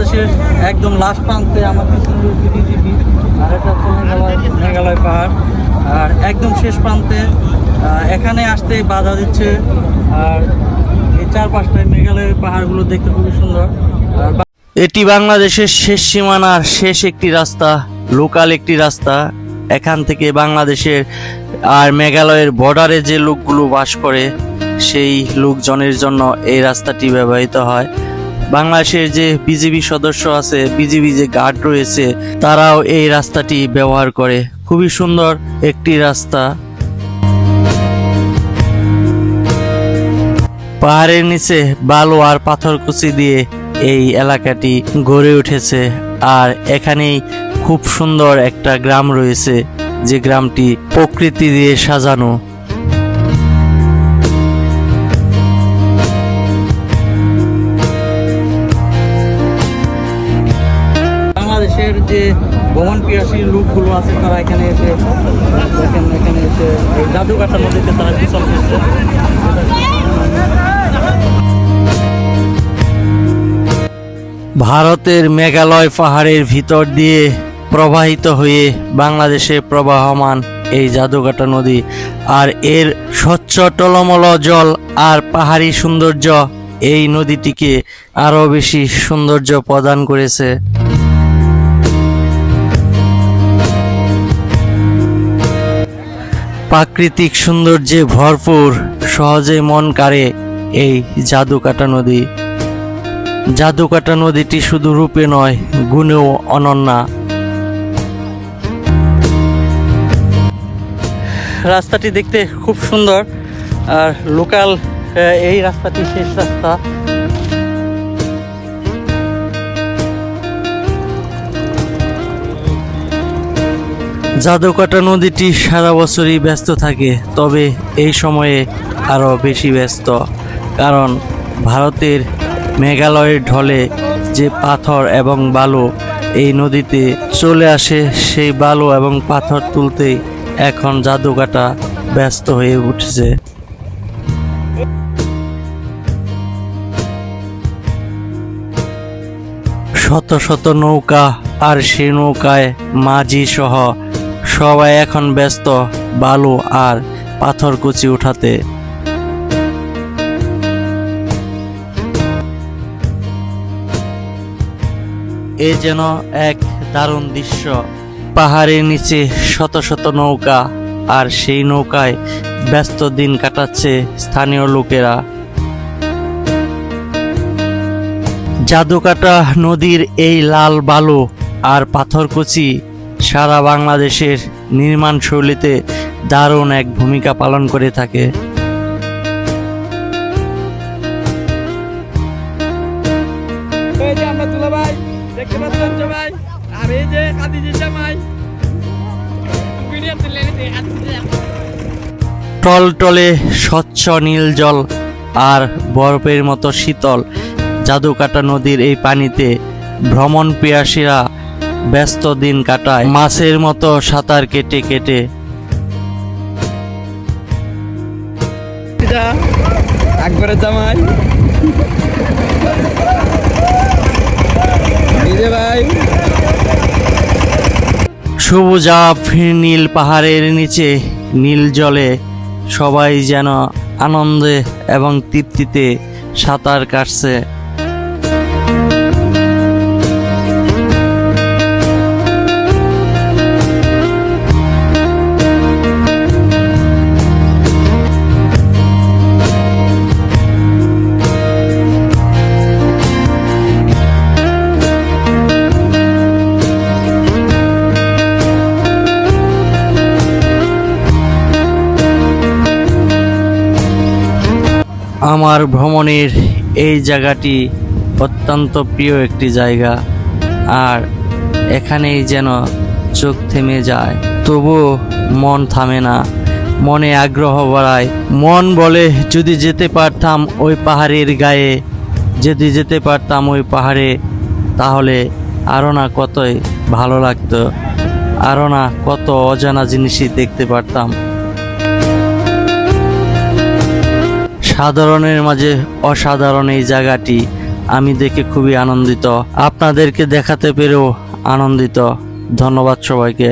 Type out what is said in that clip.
বাংলাদেশের একদম লাস্ট প্রান্তে আমার পিছনে জিবি আর এটা হচ্ছে মেঘালয় পাহাড়। আর একদম শেষ প্রান্তে এখানে আসতে বাধা দিচ্ছে। আর এই চারপাশটায় মেঘালয়ের পাহাড়গুলো দেখতে খুবই সুন্দর। এটি বাংলাদেশের শেষ সীমানার শেষ একটি রাস্তা, লোকাল একটি রাস্তা। এখান থেকে বাংলাদেশের আর মেঘালয়ের বর্ডারে যে লোকগুলো বাস করে সেই লোকজনের জন্য এই রাস্তাটি ব্যবহৃত হয়। বাংলাদেশের যে বিজিবি সদস্য আছে, বিজিবি যে গার্ড রয়েছে, তারাও এই রাস্তাটি ব্যবহার করে। খুবই সুন্দর একটি রাস্তা। পাহাড়ের নিচে বালু আর পাথরকুচি দিয়ে এই এলাকাটি গড়ে উঠেছে। আর এখানেই খুব সুন্দর একটা গ্রাম রয়েছে, যে গ্রামটি প্রকৃতি দিয়ে সাজানো। বাংলাদেশের যে ভ্রমণ পিয়াসী লোকগুলো আছে তারা এখানে এসে দেখেন, এখানে এসে এই জাদুঘাটা নদীতে তারা গোসল করছে। ভারতের মেঘালয় পাহাড়ের ভিতর দিয়ে প্রবাহিত হয়ে বাংলাদেশে প্রবাহমান এই জাদুঘাটা নদী। আর এর স্বচ্ছ টলমল জল আর পাহাড়ি সৌন্দর্য এই নদীটিকে আরো বেশি সৌন্দর্য প্রদান করেছে। প্রাকৃতিক সৌন্দর্যে ভরপুর, সহজে মন কাড়ে এই জাদুকাটা নদী। জাদুকাটা নদীটি শুধু রূপে নয়, গুণেও অনন্যা। রাস্তাটি দেখতে খুব সুন্দর। আর লোকাল এই রাস্তাটি শেষ রাস্তা। জাদুকাটা নদীটি সারা বছরই ব্যস্ত থাকে, তবে এই সময়ে আরো বেশি ব্যস্ত, কারণ ভারতের মেঘালয়ের ঢলে যে পাথর এবং বালু এই নদীতে চলে আসে, সেই বালু এবং পাথর তুলতেই এখন জাদুকাটা ব্যস্ত হয়ে উঠেছে। শত শত নৌকা, আর সেই নৌকায় মাঝি সহ সবাই এখন ব্যস্ত বালু আর পাথরকুচি উঠাতে। এ যেন এক দারুণ দৃশ্য। পাহাড়ের নিচে শত শত নৌকা, আর সেই নৌকায় ব্যস্ত দিন কাটাচ্ছে স্থানীয় লোকেরা। জাদুকাটা নদীর এই লাল বালু আর পাথরকুচি সারা বাংলাদেশের নির্মাণ শৈলীতে দারুণ এক ভূমিকা পালন করে থাকে। টলটলে স্বচ্ছ নীল জল আর বরফের মতো শীতল জাদুকাটা নদীর এই পানিতে ভ্রমণ পিয়াসীরা ব্যস্ত দিন কাটায় মাছের মতো সাঁতার কেটে কেটে। আকবরের জামাই ভাই। সবুজাভ নীল পাহাড়ের নিচে নীল জলে সবাই যেন আনন্দে এবং তৃপ্তিতে সাঁতার কাটছে। আমার ভ্রমণের এই জায়গাটি অত্যন্ত প্রিয় একটি জায়গা। আর এখানেই যেন চোখ থেমে যায়, তবুও মন থামে না, মনে আগ্রহ বাড়ায়। মন বলে যদি যেতে পারতাম ওই পাহাড়ের গায়ে, যদি যেতে পারতাম ওই পাহাড়ে, তাহলে আরও না কতই ভালো লাগতো, আরও না কত অজানা জিনিসই দেখতে পারতাম। সাধারণের মাঝে অসাধারণ এই জায়গাটি আমি দেখে খুবই আনন্দিত, আপনাদেরকে দেখাতে পেরেও আনন্দিত। ধন্যবাদ সবাইকে।